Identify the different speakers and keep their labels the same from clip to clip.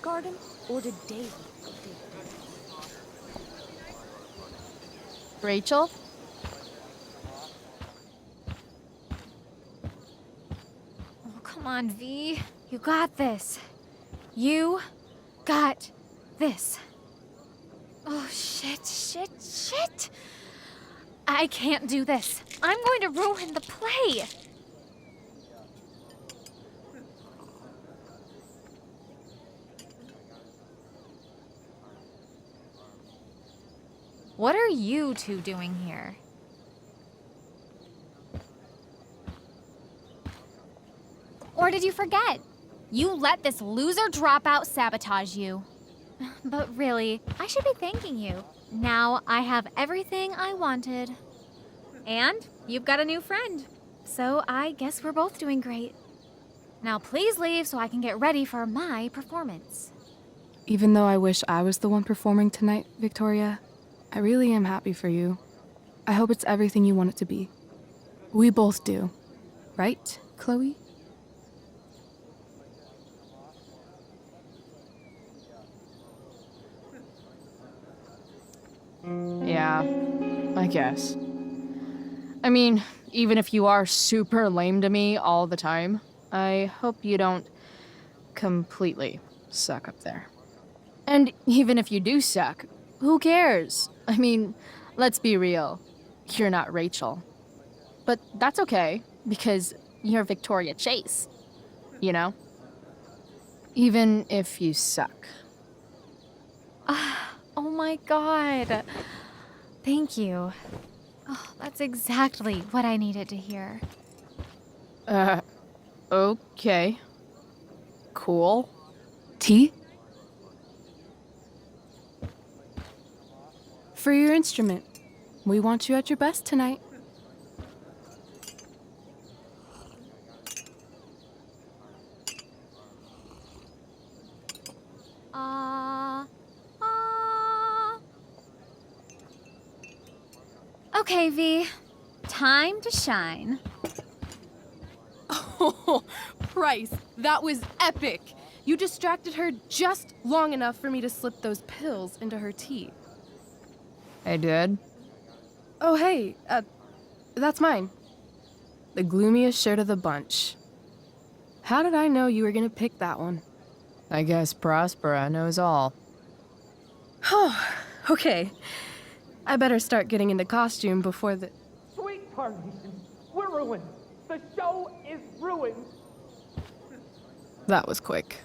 Speaker 1: garden, or did Dave dig?
Speaker 2: Rachel?
Speaker 3: Oh, come on, V. You got this. You got this. Oh, shit. I can't do this. I'm going to ruin the play. What are you two doing here? Or did you forget? You let this loser dropout sabotage you. But really, I should be thanking you. Now I have everything I wanted. And you've got a new friend. So I guess we're both doing great. Now please leave so I can get ready for my performance.
Speaker 4: Even though I wish I was the one performing tonight, Victoria, I really am happy for you. I hope it's everything you want it to be. We both do. Right, Chloe?
Speaker 2: Yeah, I guess. I mean, even if you are super lame to me all the time, I hope you don't completely suck up there. And even if you do suck, who cares? I mean, let's be real. You're not Rachel. But that's okay, because you're Victoria Chase. You know? Even if you suck.
Speaker 3: Oh my god. Thank you. Oh, that's exactly what I needed to hear.
Speaker 2: Okay. Cool.
Speaker 4: Tea? For your instrument. We want you at your best tonight.
Speaker 3: Okay, V. Time to shine.
Speaker 5: Oh, Price, that was epic. You distracted her just long enough for me to slip those pills into her tea.
Speaker 2: I did.
Speaker 5: Oh, hey, that's mine. The gloomiest shirt of the bunch. How did I know you were gonna pick that one?
Speaker 2: I guess Prospera knows all.
Speaker 5: Oh, okay. I better start getting into costume before the...
Speaker 6: Sweet Carnation, we're ruined. The show is ruined.
Speaker 5: That was quick.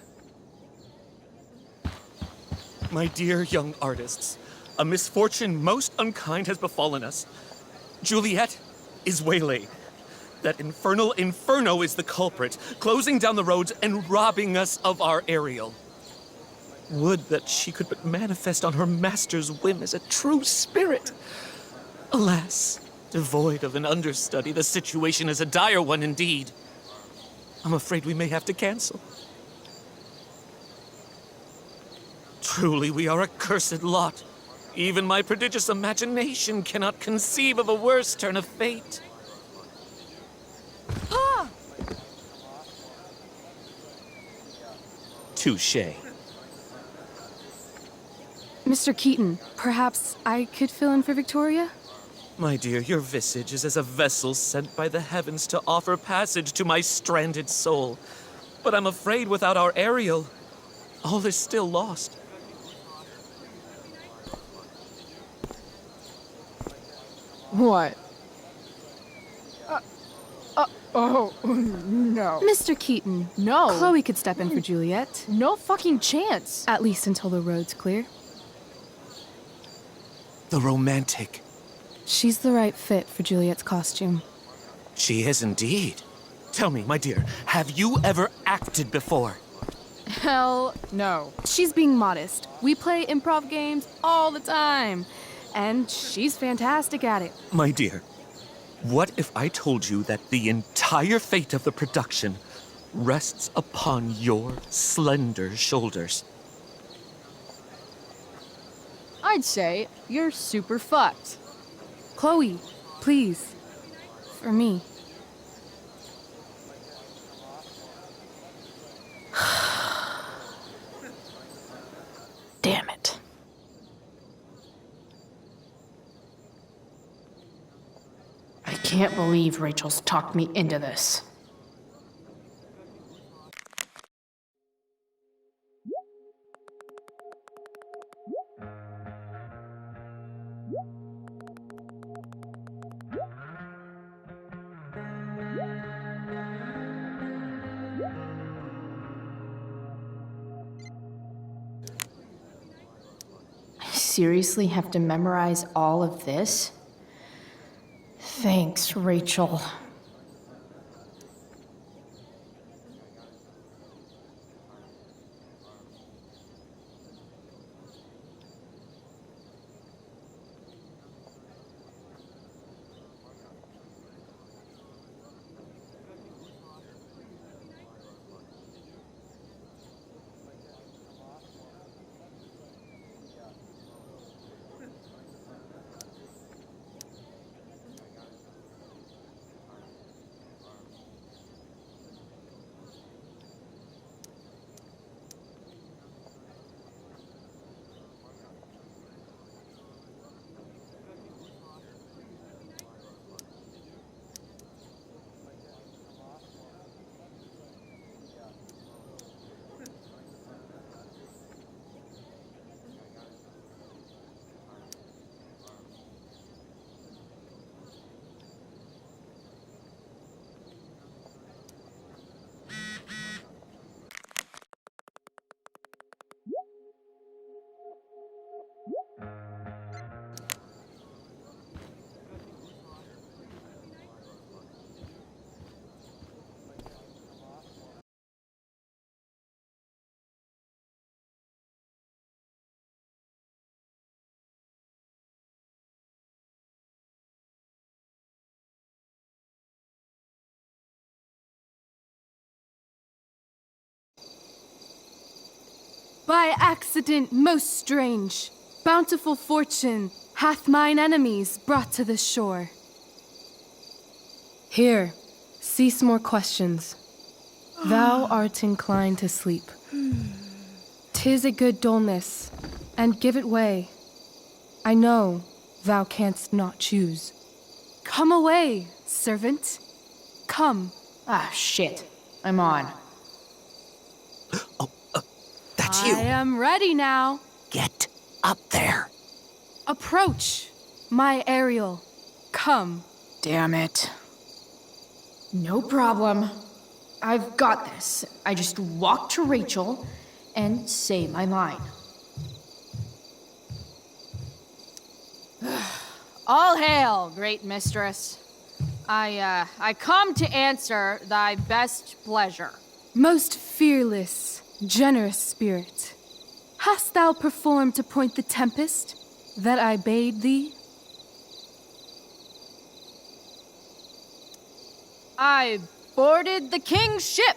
Speaker 7: My dear young artists, a misfortune most unkind has befallen us. Juliet is waylaid. That infernal Inferno is the culprit, closing down the roads and robbing us of our Ariel. Would that she could but manifest on her master's whim as a true spirit. Alas, devoid of an understudy, the situation is a dire one indeed. I'm afraid we may have to cancel. Truly, we are a cursed lot. Even my prodigious imagination cannot conceive of a worse turn of fate.
Speaker 5: Ah!
Speaker 7: Touché.
Speaker 4: Mr. Keaton, perhaps I could fill in for Victoria?
Speaker 7: My dear, your visage is as a vessel sent by the heavens to offer passage to my stranded soul. But I'm afraid without our Ariel, all is still lost.
Speaker 2: What? Oh, no.
Speaker 4: Mr. Keaton,
Speaker 2: No.
Speaker 4: Chloe could step in for Juliet.
Speaker 2: No fucking chance.
Speaker 4: At least until the road's clear.
Speaker 7: The romantic.
Speaker 4: She's the right fit for Juliet's costume.
Speaker 7: She is indeed. Tell me, my dear, have you ever acted before?
Speaker 2: Hell no.
Speaker 4: She's being modest. We play improv games all the time. And she's fantastic at it.
Speaker 7: My dear, what if I told you that the entire fate of the production rests upon your slender shoulders?
Speaker 2: I'd say you're super fucked.
Speaker 4: Chloe, please. For me.
Speaker 2: can't believe Rachel's talked me into this. I seriously have to memorize all of this? Thanks, Rachel.
Speaker 4: By accident most strange, bountiful fortune hath mine enemies brought to this shore.
Speaker 5: Here, cease more questions. Thou art inclined to sleep. 'Tis a good dullness, and give it way. I know thou canst not choose.
Speaker 4: Come away, servant. Come.
Speaker 2: Ah, shit. I'm on.
Speaker 7: That's
Speaker 4: I am ready now.
Speaker 7: Get up there.
Speaker 4: Approach, my Ariel. Come.
Speaker 2: Damn it. No problem. I've got this. I just walk to Rachel and say my line. All hail, great mistress. I come to answer thy best pleasure.
Speaker 4: Most fearless, generous spirit, hast thou performed to point the tempest that I bade thee?
Speaker 2: I boarded the king's ship.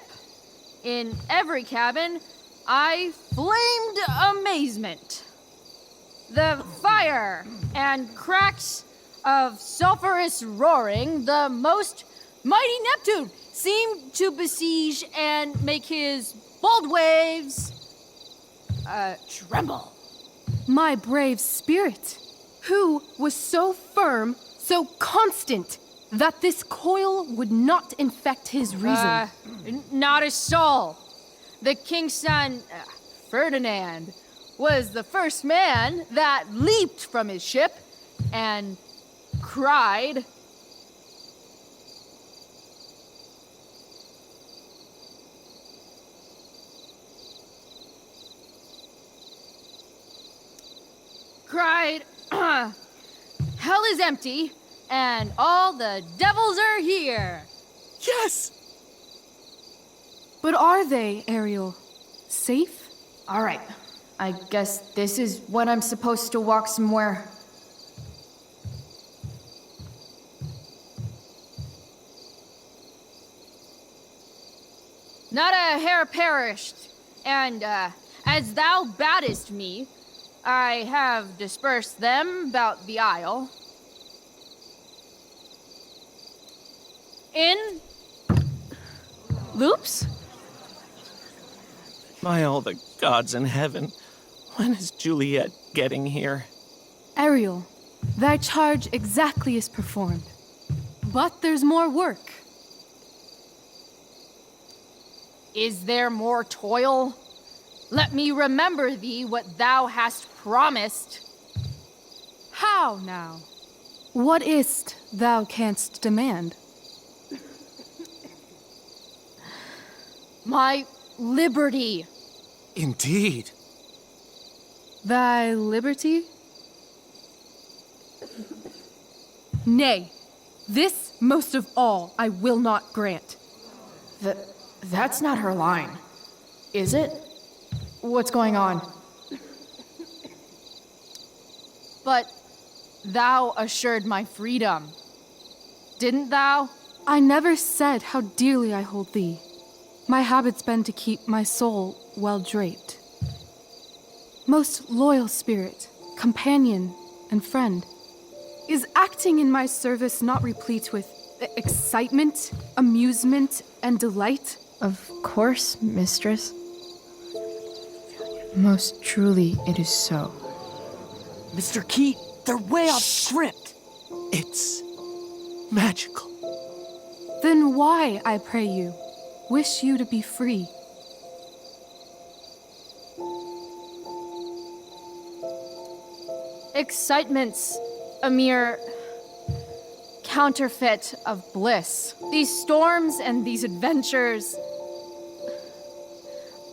Speaker 2: In every cabin, I flamed amazement. The fire and cracks of sulphurous roaring, the most mighty Neptune seemed to besiege and make his bold waves tremble.
Speaker 5: My brave spirit, who was so firm, so constant, that this coil would not infect his reason.
Speaker 2: Not a soul. The king's son, Ferdinand, was the first man that leaped from his ship and cried. Hell is empty, and all the devils are here.
Speaker 7: Yes!
Speaker 4: But are they, Ariel? Safe?
Speaker 2: All right, I guess this is when I'm supposed to walk somewhere. Not a hair perished, and as thou badest me, I have dispersed them about the isle. In loops?
Speaker 7: By all the gods in heaven, when is Juliet getting here?
Speaker 4: Ariel, thy charge exactly is performed.
Speaker 5: But there's more work.
Speaker 2: Is there more toil? Let me remember thee what thou hast promised.
Speaker 5: How now? What is't thou canst demand?
Speaker 2: My liberty.
Speaker 7: Indeed.
Speaker 5: Thy liberty? Nay, this most of all I will not grant.
Speaker 2: That's not her line, is it? What's going on? But thou assured my freedom, didn't thou?
Speaker 4: I never said how dearly I hold thee. My habit's been to keep my soul well draped. Most loyal spirit, companion, and friend, is acting in my service not replete with excitement, amusement, and delight?
Speaker 2: Of course, mistress. Most truly it is so.
Speaker 6: Mr. Keat, they're way off script.
Speaker 7: It's magical.
Speaker 4: Then why, I pray you, wish you to be free?
Speaker 2: Excitement's a mere counterfeit of bliss. These storms and these adventures,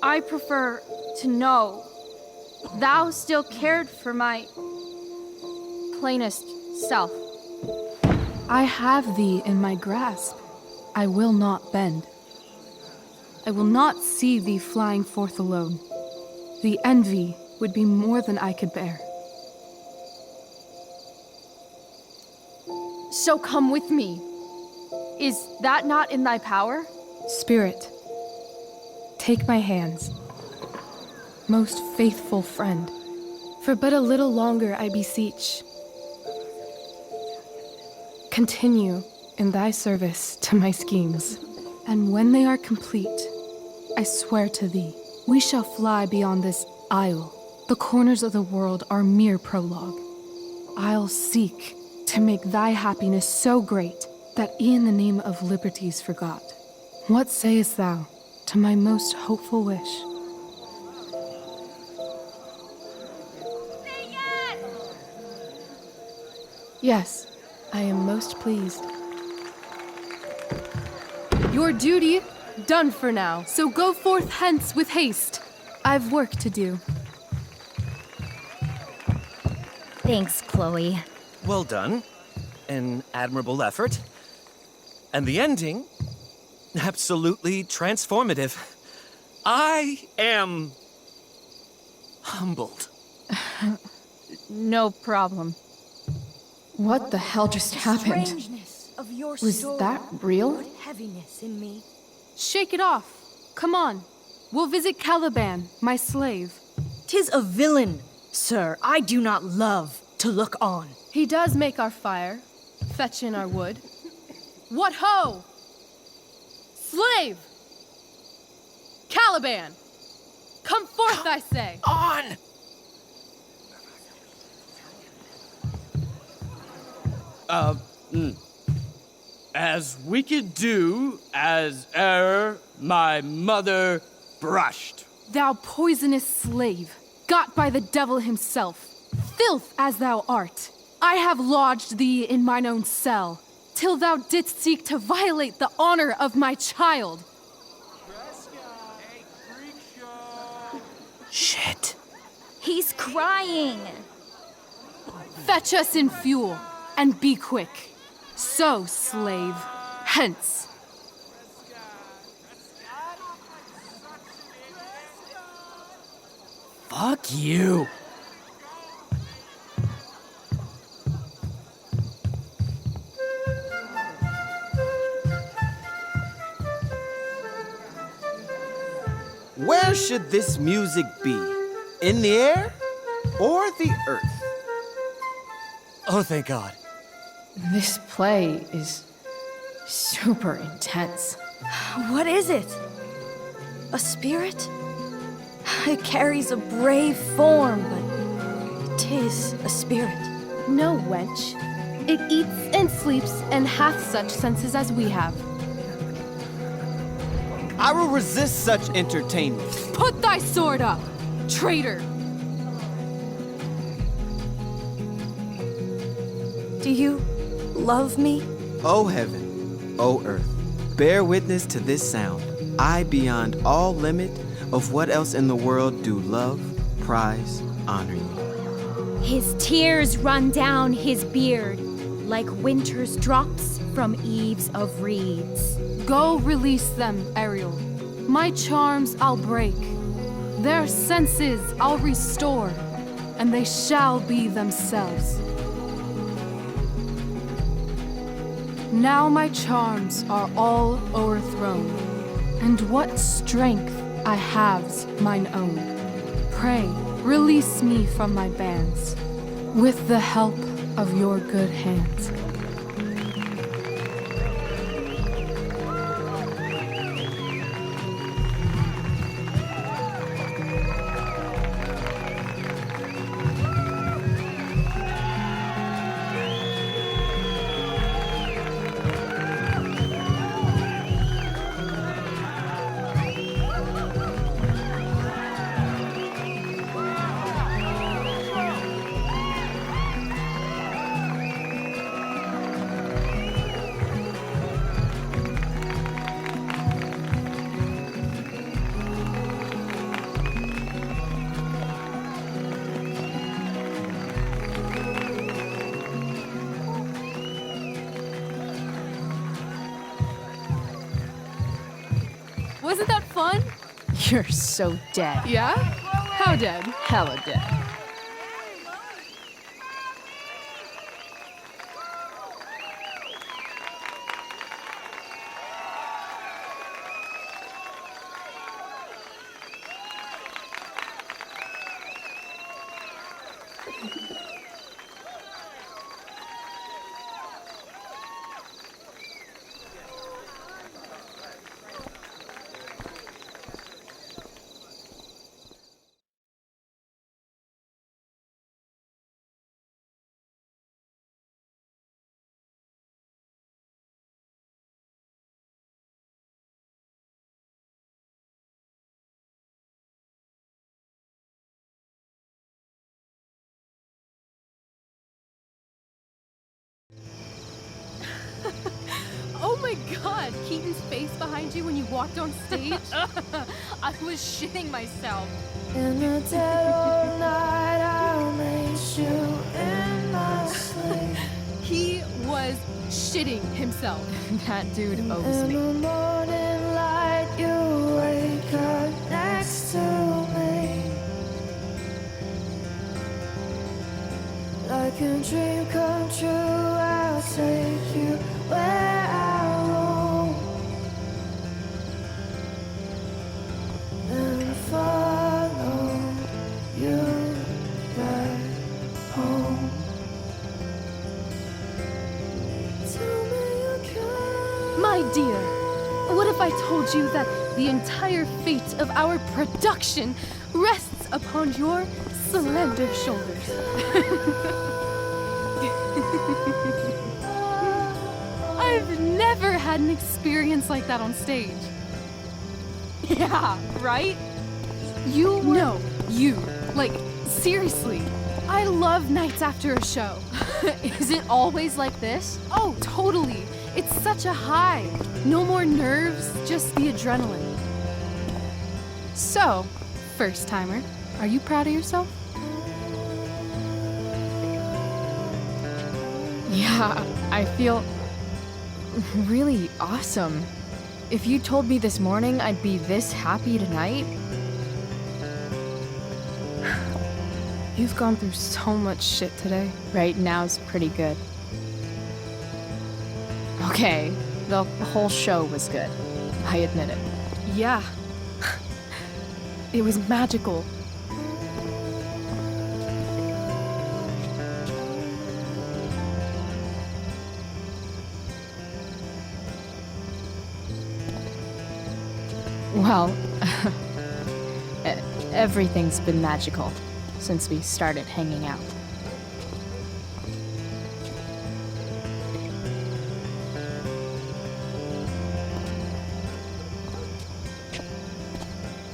Speaker 2: I prefer to know thou still cared for my plainest self.
Speaker 4: I have thee in my grasp. I will not bend. I will not see thee flying forth alone. The envy would be more than I could bear.
Speaker 2: So come with me. Is that not in thy power?
Speaker 4: Spirit, take my hands. Most faithful friend, for but a little longer I beseech. Continue in thy service to my schemes, and when they are complete, I swear to thee, we shall fly beyond this isle. The corners of the world are mere prologue. I'll seek to make thy happiness so great that e'en the name of liberty's forgot. What sayest thou to my most hopeful wish? Yes, I am most pleased.
Speaker 5: Your duty done for now, so go forth hence with haste.
Speaker 4: I've work to do.
Speaker 3: Thanks, Chloe.
Speaker 7: Well done. An admirable effort. And the ending, absolutely transformative. I am humbled.
Speaker 2: No problem. What the hell just happened?
Speaker 1: Strangeness of your
Speaker 2: Was
Speaker 1: story
Speaker 2: that real?
Speaker 1: put heaviness in me.
Speaker 5: Shake it off. Come on. We'll visit Caliban, my slave.
Speaker 1: 'Tis a villain, sir, I do not love to look on.
Speaker 5: He does make our fire, fetch in our wood. What ho! Slave! Caliban! Come forth, I say!
Speaker 7: On!
Speaker 8: As wicked do as e'er my mother brushed.
Speaker 5: Thou poisonous slave, got by the devil himself, filth as thou art, I have lodged thee in mine own cell, till thou didst seek to violate the honor of my child.
Speaker 7: Shit.
Speaker 3: He's crying.
Speaker 5: Fetch us in fuel, and be quick. So, slave, hence.
Speaker 8: Fuck you.
Speaker 9: Where should this music be? In the air or the earth?
Speaker 7: Oh, thank God.
Speaker 2: This play is super intense.
Speaker 1: What is it? A spirit? It carries a brave form, but 'tis a spirit.
Speaker 3: No, wench.
Speaker 5: It eats and sleeps and hath such senses as we have.
Speaker 9: I will resist such entertainment.
Speaker 5: Put thy sword up, traitor!
Speaker 1: Do you love me?
Speaker 9: O heaven, O earth, bear witness to this sound. I, beyond all limit of what else in the world do love, prize, honor you.
Speaker 3: His tears run down his beard like winter's drops from eaves of reeds.
Speaker 5: Go release them, Ariel. My charms I'll break. Their senses I'll restore, and they shall be themselves. Now my charms are all o'erthrown, and what strength I have's mine own. Pray, release me from my bands, with the help of your good hands. Wasn't that fun?
Speaker 2: You're so dead.
Speaker 5: Yeah? How dead?
Speaker 2: Hella dead.
Speaker 5: Oh my god, Keaton's face behind you when you walked on stage? I was shitting myself.
Speaker 10: In the dead of night, I'll meet you in my sleep.
Speaker 5: He was shitting himself.
Speaker 2: That dude owes
Speaker 10: In
Speaker 2: me.
Speaker 10: the morning light, you wake up next to me. Like a dream come true, I'll take you where I roam. Then follow you back home. Tell me you can.
Speaker 5: My dear, what if I told you that the entire fate of our production rests upon your slender shoulders? I've never had an experience like that on stage. Yeah, right? You were... No, you. Like, seriously. I love nights after a show.
Speaker 2: Is it always like this?
Speaker 5: Oh, totally. It's such a high. No more nerves, just the adrenaline. So, first timer, are you proud of yourself?
Speaker 2: Yeah, I feel really awesome. If you told me this morning I'd be this happy tonight,
Speaker 5: You've gone through so much shit today.
Speaker 2: right now's pretty good. Okay, the whole show was good. I admit it.
Speaker 5: Yeah. It was magical.
Speaker 2: Well, everything's been magical since we started hanging out.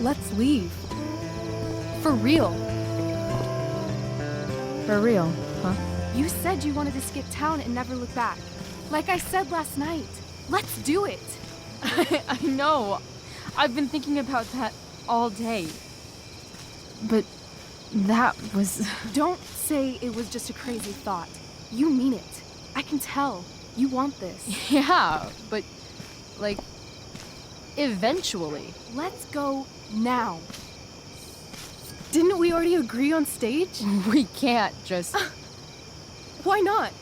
Speaker 4: let's leave. For real.
Speaker 2: For real, huh?
Speaker 4: You said you wanted to skip town and never look back. Like I said last night. Let's do it.
Speaker 2: I know. I've been thinking about that all day. But that was...
Speaker 4: Don't say it was just a crazy thought. You mean it. I can tell. You want this.
Speaker 2: Yeah, but, like, eventually.
Speaker 4: Let's go now. Didn't we already agree on stage?
Speaker 2: We can't just...
Speaker 4: Why not?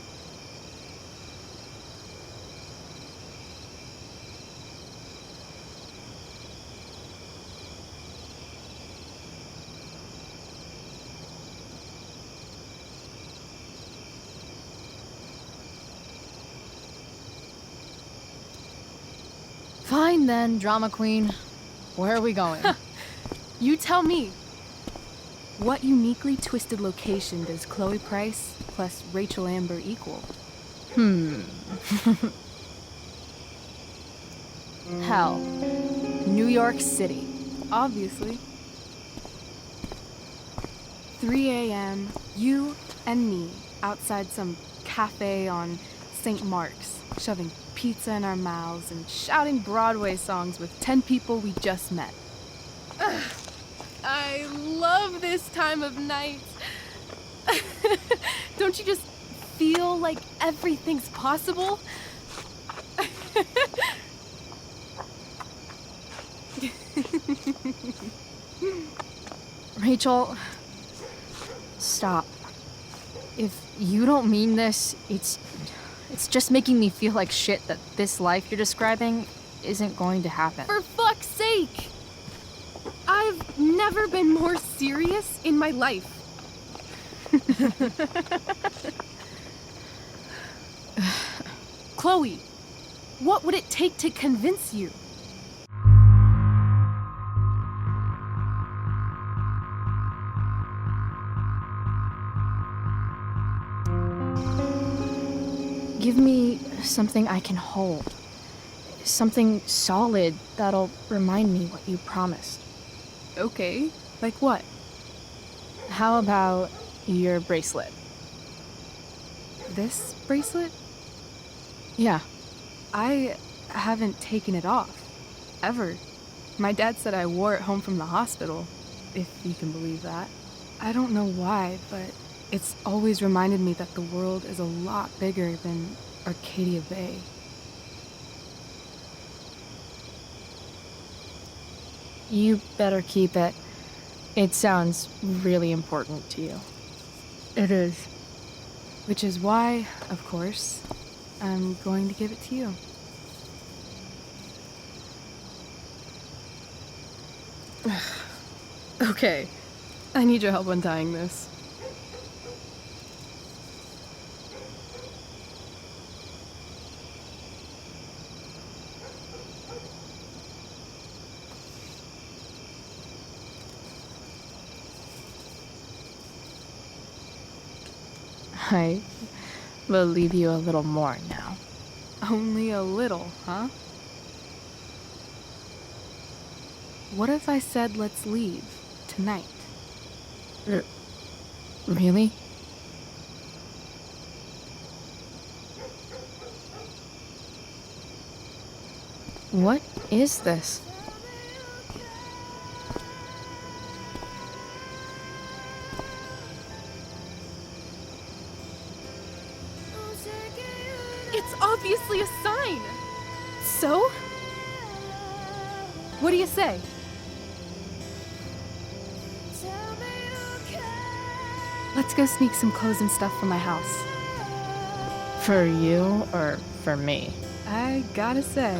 Speaker 2: Fine then, drama queen. Where are we going?
Speaker 4: You tell me. What uniquely twisted location does Chloe Price plus Rachel Amber equal?
Speaker 2: Hell. New York City.
Speaker 4: Obviously. 3 a.m., you and me outside some cafe on St. Mark's, shoving pizza in our mouths and shouting Broadway songs with 10 people we just met. Ugh, I love this time of night. Don't you just feel like everything's possible?
Speaker 2: Rachel, stop. If you don't mean this, it's just making me feel like shit that this life you're describing isn't going to happen.
Speaker 4: For fuck's sake! I've never been more serious in my life. Chloe, what would it take to convince you?
Speaker 2: Give me something I can hold. Something solid that'll remind me what you promised.
Speaker 4: Okay, like what?
Speaker 2: How about your bracelet?
Speaker 4: This bracelet?
Speaker 2: Yeah.
Speaker 4: I haven't taken it off. Ever. My dad said I wore it home from the hospital, if you can believe that. I don't know why, but it's always reminded me that the world is a lot bigger than Arcadia Bay.
Speaker 2: You better keep it. It sounds really important to you.
Speaker 4: It is. Which is why, of course, I'm going to give it to you. Okay. I need your help untying this.
Speaker 2: I believe you a little more now.
Speaker 4: Only a little, huh? What if I said let's leave tonight?
Speaker 2: Really? What is this?
Speaker 4: It's obviously a sign! So? What do you say? Let's go sneak some clothes and stuff from my house.
Speaker 2: For you or for me?
Speaker 4: I gotta say,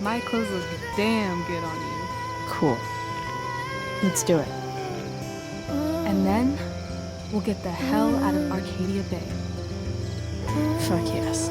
Speaker 4: my clothes look damn good on you.
Speaker 2: Cool. Let's do it.
Speaker 4: And then, we'll get the hell out of Arcadia Bay.
Speaker 2: Fuck yes.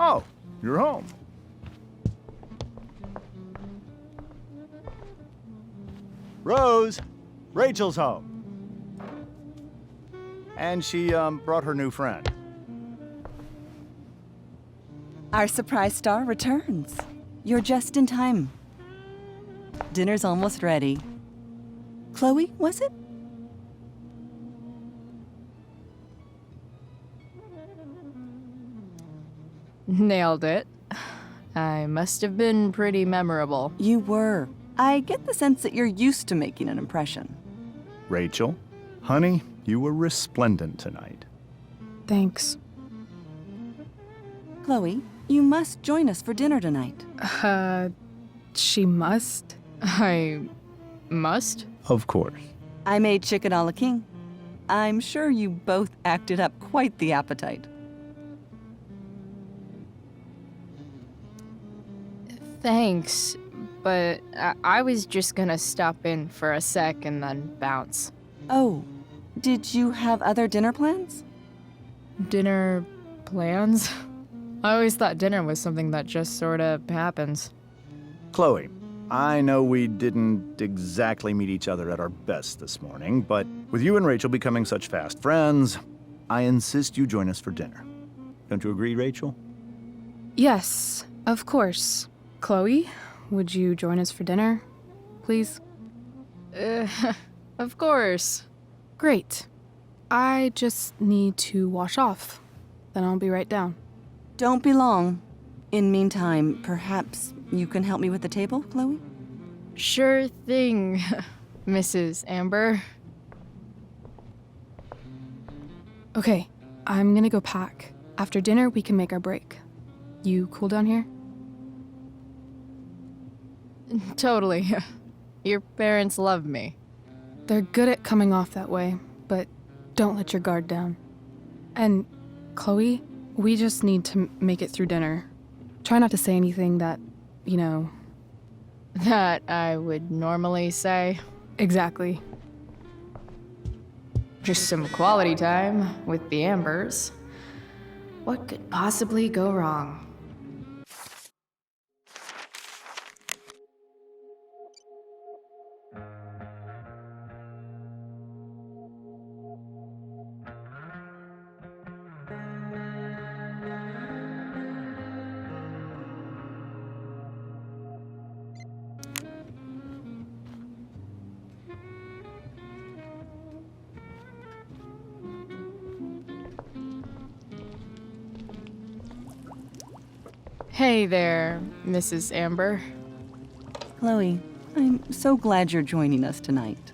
Speaker 11: Oh, you're home. Rose, Rachel's home. And she brought her new friend.
Speaker 12: Our surprise star returns. You're just in time. Dinner's almost ready. Chloe, was it?
Speaker 2: Nailed it. I must have been pretty memorable.
Speaker 12: You were. I get the sense that you're used to making an impression.
Speaker 11: Rachel, honey, you were resplendent tonight.
Speaker 4: Thanks.
Speaker 12: Chloe, you must join us for dinner tonight.
Speaker 4: She must?
Speaker 2: I must?
Speaker 11: Of course.
Speaker 12: I made chicken a la king. I'm sure you both acted up quite the appetite.
Speaker 2: Thanks, but I was just gonna stop in for a sec and then bounce.
Speaker 12: Oh, did you have other dinner plans?
Speaker 2: Dinner plans? I always thought dinner was something that just sorta happens.
Speaker 11: Chloe, I know we didn't exactly meet each other at our best this morning, but with you and Rachel becoming such fast friends, I insist you join us for dinner. Don't you agree, Rachel?
Speaker 4: Yes, of course. Chloe, would you join us for dinner, please?
Speaker 2: Of course.
Speaker 4: Great. I just need to wash off. Then I'll be right down.
Speaker 12: Don't be long. In meantime, perhaps you can help me with the table, Chloe?
Speaker 2: Sure thing, Mrs. Amber.
Speaker 4: Okay, I'm gonna go pack. After dinner, we can make our break. You cool down here?
Speaker 2: Totally. Your parents love me.
Speaker 4: They're good at coming off that way, but don't let your guard down. And, Chloe, we just need to make it through dinner. Try not to say anything that, you know...
Speaker 2: That I would normally say.
Speaker 4: Exactly.
Speaker 2: Just some quality time with the Ambers. What could possibly go wrong? Hey there, Mrs. Amber.
Speaker 12: Chloe, I'm so glad you're joining us tonight.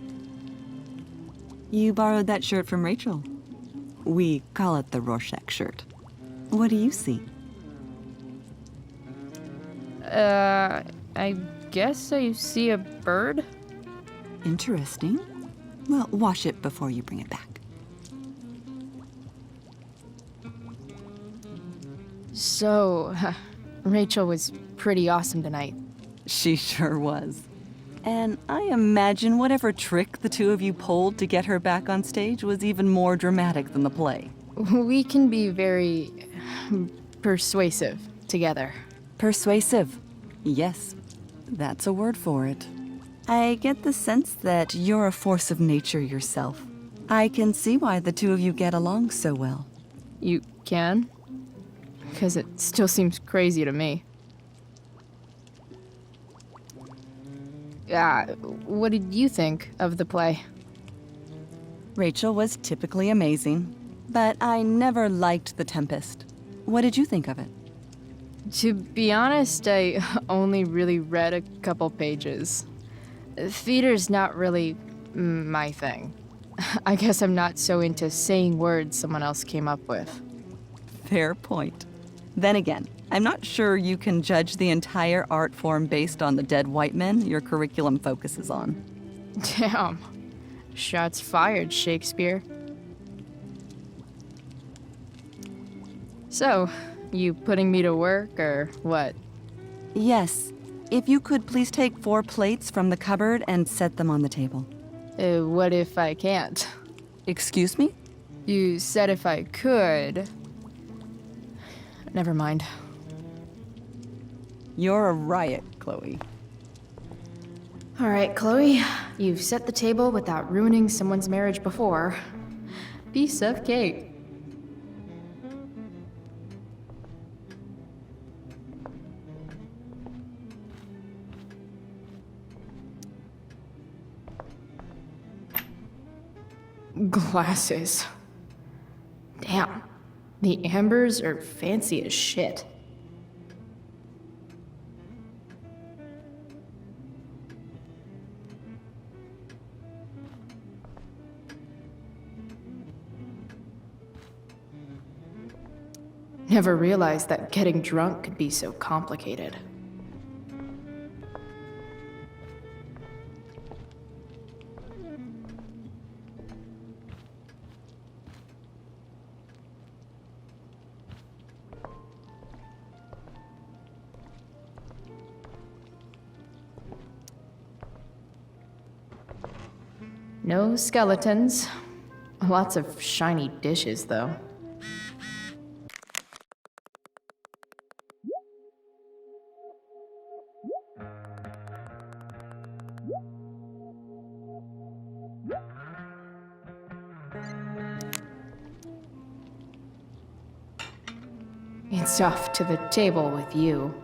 Speaker 12: You borrowed that shirt from Rachel. We call it the Rorschach shirt. What do you see?
Speaker 2: I guess I see a bird?
Speaker 12: Interesting. Well, wash it before you bring it back.
Speaker 2: So, Rachel was pretty awesome tonight.
Speaker 12: She sure was. And I imagine whatever trick the two of you pulled to get her back on stage was even more dramatic than the play.
Speaker 2: We can be very persuasive together.
Speaker 12: Persuasive. Yes, that's a word for it. I get the sense that you're a force of nature yourself. I can see why the two of you get along so well.
Speaker 2: You can? Because it still seems crazy to me. What did you think of the play?
Speaker 12: Rachel was typically amazing, but I never liked The Tempest. What did you think of it?
Speaker 2: To be honest, I only really read a couple pages. Theater's not really my thing. I guess I'm not so into saying words someone else came up with.
Speaker 12: Fair point. Then again, I'm not sure you can judge the entire art form based on the dead white men your curriculum focuses on.
Speaker 2: Damn. Shots fired, Shakespeare. So, you putting me to work, or what?
Speaker 12: Yes. If you could please take 4 plates from the cupboard and set them on the table.
Speaker 2: What if I can't?
Speaker 12: Excuse me?
Speaker 2: You said if I could. Never mind.
Speaker 12: You're a riot, Chloe.
Speaker 2: All right, Chloe. You've set the table without ruining someone's marriage before. Piece of cake. Glasses. Damn. The ambers are fancy as shit. Never realized that getting drunk could be so complicated. No skeletons. Lots of shiny dishes, though. It's off to the table with you.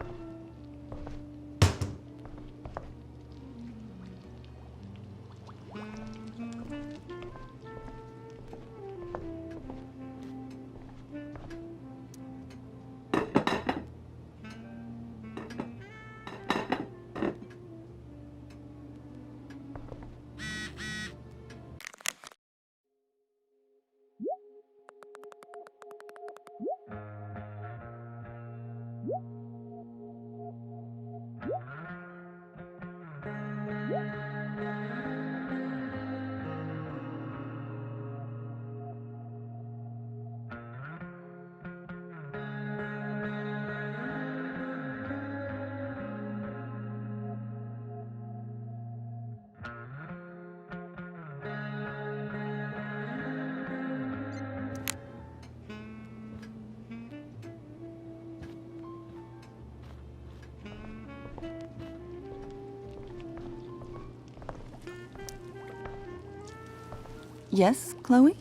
Speaker 12: Yes, Chloe?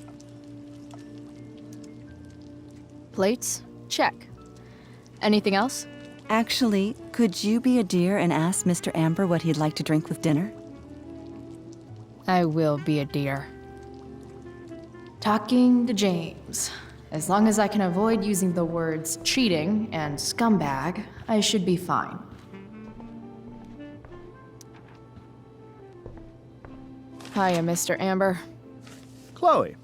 Speaker 2: Plates? Check. Anything else?
Speaker 12: Actually, could you be a dear and ask Mr. Amber what he'd like to drink with dinner?
Speaker 2: I will be a dear. Talking to James. As long as I can avoid using the words cheating and scumbag, I should be fine. Hiya, Mr. Amber.
Speaker 11: Chloe,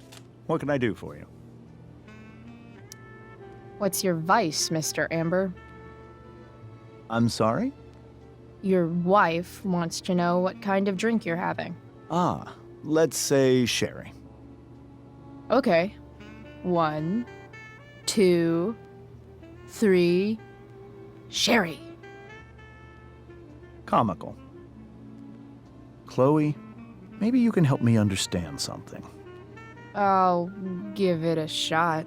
Speaker 11: what can I do for you?
Speaker 2: What's your vice, Mr. Amber?
Speaker 11: I'm sorry?
Speaker 2: Your wife wants to know what kind of drink you're having.
Speaker 11: Ah, let's say sherry.
Speaker 2: Okay. 1, 2, 3. Sherry.
Speaker 11: Comical. Chloe, maybe you can help me understand something.
Speaker 2: I'll give it a shot.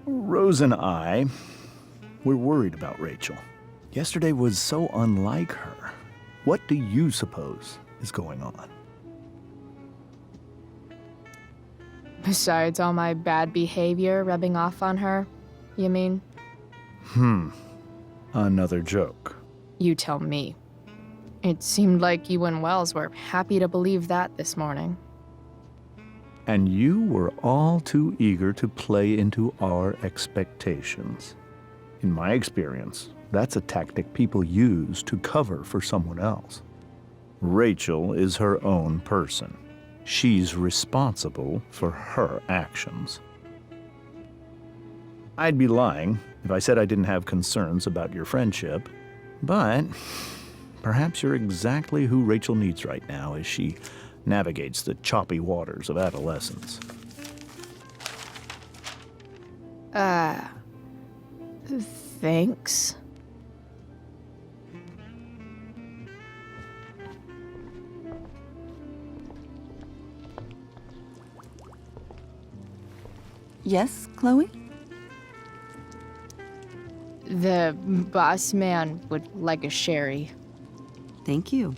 Speaker 11: Rose and I, we're worried about Rachel. Yesterday was so unlike her. What do you suppose is going on?
Speaker 2: Besides all my bad behavior rubbing off on her, you mean?
Speaker 11: Another joke.
Speaker 2: You tell me. It seemed like you and Wells were happy to believe that this morning.
Speaker 11: And you were all too eager to play into our expectations. In my experience, that's a tactic people use to cover for someone else. Rachel is her own person. She's responsible for her actions. I'd be lying if I said I didn't have concerns about your friendship, but perhaps you're exactly who Rachel needs right now as she navigates the choppy waters of adolescence.
Speaker 2: Thanks.
Speaker 12: Yes, Chloe?
Speaker 2: The boss man would like a sherry.
Speaker 12: Thank you.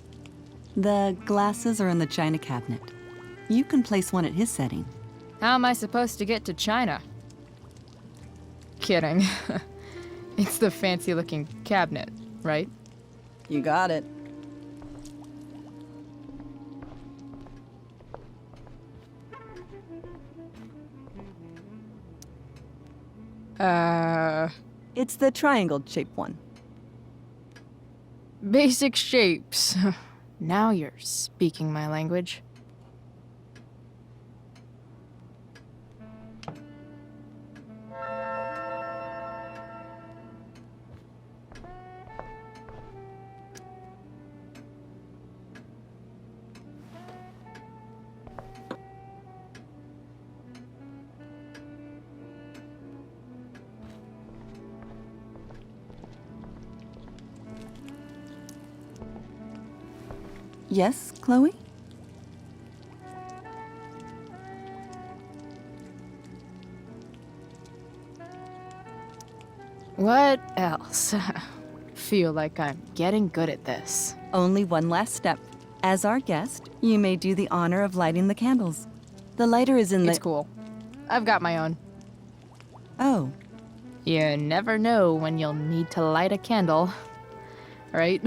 Speaker 12: The glasses are in the china cabinet. You can place one at his setting.
Speaker 2: How am I supposed to get to China? Kidding. It's the fancy-looking cabinet, right?
Speaker 12: You got it. It's the triangle-shaped one.
Speaker 2: Basic shapes. Now you're speaking my language.
Speaker 12: Yes, Chloe?
Speaker 2: What else? Feel like I'm getting good at this.
Speaker 12: Only one last step. As our guest, you may do the honor of lighting the candles. The lighter is in the...
Speaker 2: It's cool. I've got my own.
Speaker 12: Oh.
Speaker 2: You never know when you'll need to light a candle, right?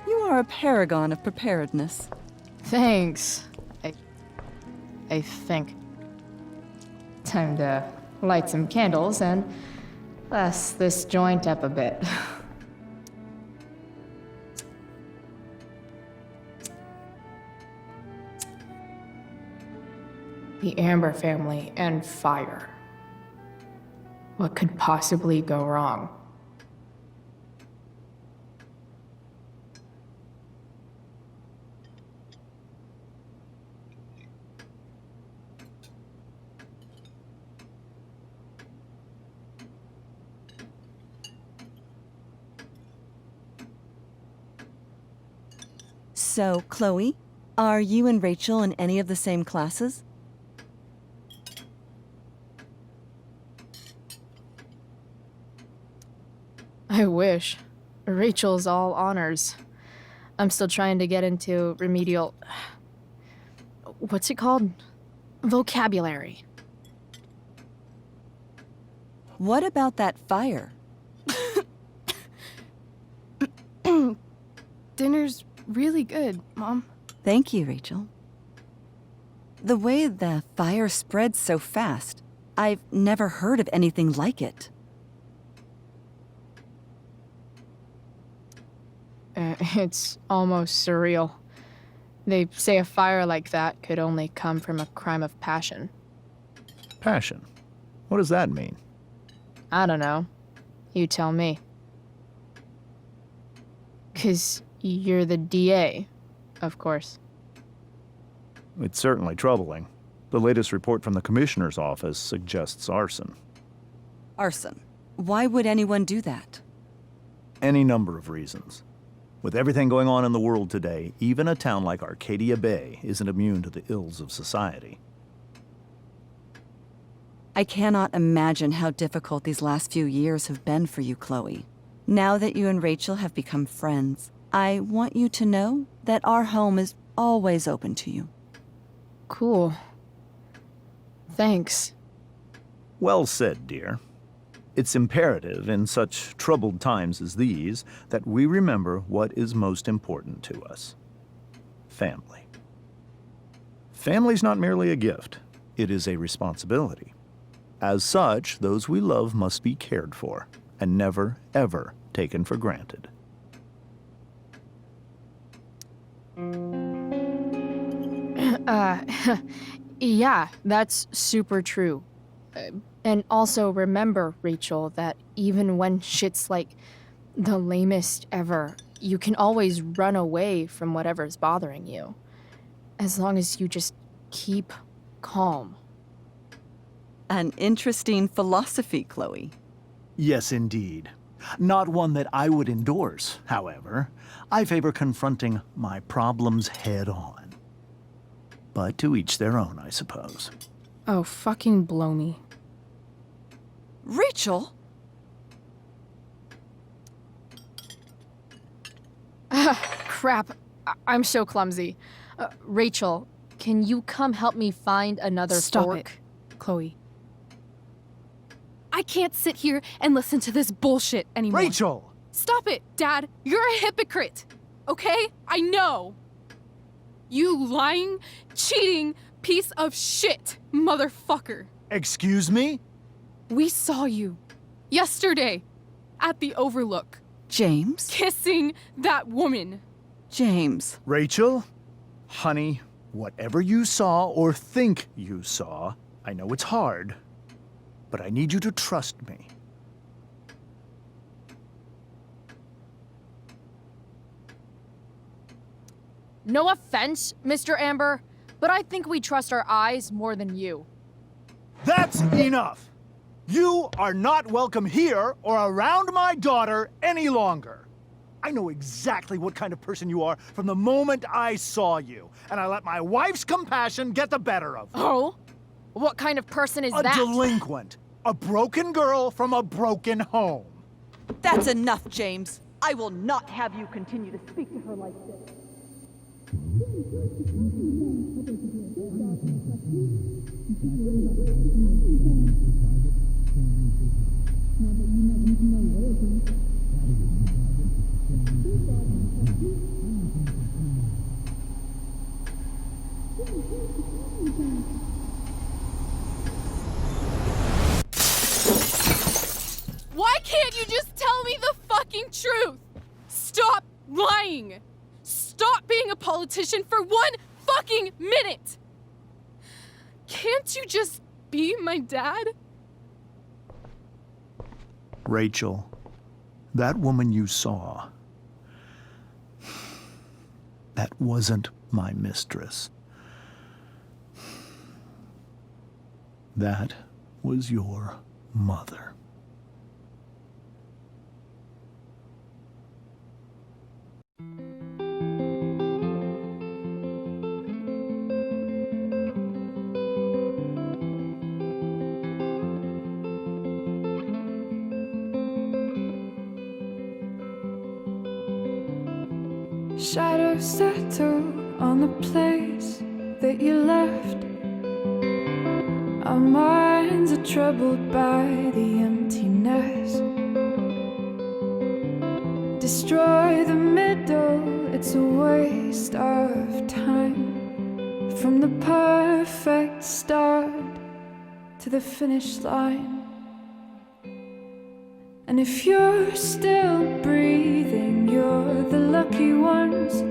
Speaker 12: You are a paragon of preparedness.
Speaker 2: Thanks. I think. Time to light some candles and bless this joint up a bit. The Amber family and fire. What could possibly go wrong?
Speaker 12: So, Chloe, are you and Rachel in any of the same classes?
Speaker 2: I wish. Rachel's all honors. I'm still trying to get into remedial... What's it called? Vocabulary.
Speaker 12: What about that fire?
Speaker 5: Dinner's really good, Mom.
Speaker 12: Thank you, Rachel. The way the fire spreads so fast, I've never heard of anything like it.
Speaker 2: It's almost surreal. They say a fire like that could only come from a crime of passion.
Speaker 11: Passion? What does that mean?
Speaker 2: I don't know. You tell me. 'Cause you're the DA, of course.
Speaker 11: It's certainly troubling. The latest report from the Commissioner's office suggests arson.
Speaker 12: Arson. Why would anyone do that?
Speaker 11: Any number of reasons. With everything going on in the world today, even a town like Arcadia Bay isn't immune to the ills of society.
Speaker 12: I cannot imagine how difficult these last few years have been for you, Chloe. Now that you and Rachel have become friends, I want you to know that our home is always open to you.
Speaker 2: Cool. Thanks.
Speaker 11: Well said, dear. It's imperative in such troubled times as these that we remember what is most important to us. Family. Family's not merely a gift, it is a responsibility. As such, those we love must be cared for and never, ever taken for granted.
Speaker 2: Yeah, that's super true. And also remember, Rachel, that even when shit's like the lamest ever, you can always run away from whatever's bothering you. As long as you just keep calm.
Speaker 12: An interesting philosophy, Chloe.
Speaker 11: Yes, indeed. Not one that I would endorse, however. I favor confronting my problems head on. But to each their own, I suppose.
Speaker 4: Oh, fucking blow me.
Speaker 12: Rachel?
Speaker 2: Crap. I'm so clumsy. Rachel, can you come help me find another
Speaker 4: Stop
Speaker 2: fork?
Speaker 4: it, Chloe. I can't sit here and listen to this bullshit anymore.
Speaker 11: Rachel!
Speaker 4: Stop it, Dad. You're a hypocrite. Okay? I know. You lying, cheating piece of shit, motherfucker.
Speaker 11: Excuse me?
Speaker 4: We saw you yesterday at the Overlook
Speaker 12: James?
Speaker 4: kissing that woman.
Speaker 12: James.
Speaker 11: Rachel? Honey, whatever you saw or think you saw, I know it's hard, but I need you to trust me.
Speaker 2: No offense, Mr. Amber, but I think we trust our eyes more than you.
Speaker 11: That's enough! You are not welcome here or around my daughter any longer. I know exactly what kind of person you are from the moment I saw you, and I let my wife's compassion get the better of me.
Speaker 2: Oh? What kind of person is
Speaker 11: A
Speaker 2: that?
Speaker 11: delinquent. A broken girl from a broken home.
Speaker 12: That's enough, James. I will not have you continue to speak to her like this.
Speaker 4: Why can't you just tell me the fucking truth? Stop lying. Stop being a politician for 1 fucking minute. Can't you just be my dad?
Speaker 11: Rachel, that woman you saw, that wasn't my mistress. That was your mother.
Speaker 10: Shadows settle on the place that you left. Our minds are troubled by the emptiness. Destroy the middle, it's a waste of time. From the perfect start to the finish line. And if you're still breathing, you're the lucky ones.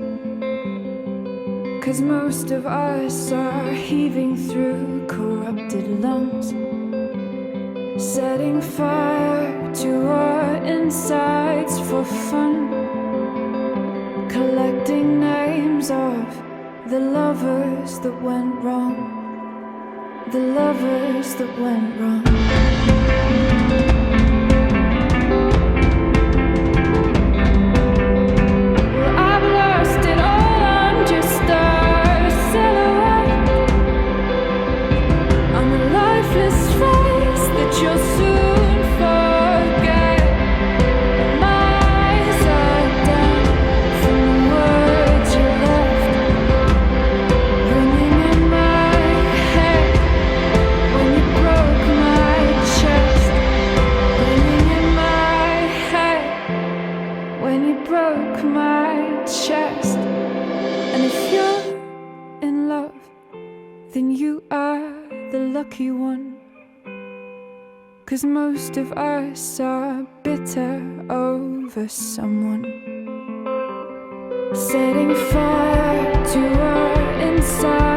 Speaker 10: 'Cause most of us are heaving through corrupted lungs, setting fire to our insides for fun, collecting names of the lovers that went wrong, the lovers that went wrong. You'll soon forget. My eyes are down from the words you left, ringing in my head when you broke my chest, ringing in my head when you broke my chest. And if you're in love, then you are the lucky one. 'Cause most of us are bitter over someone, setting fire to our inside.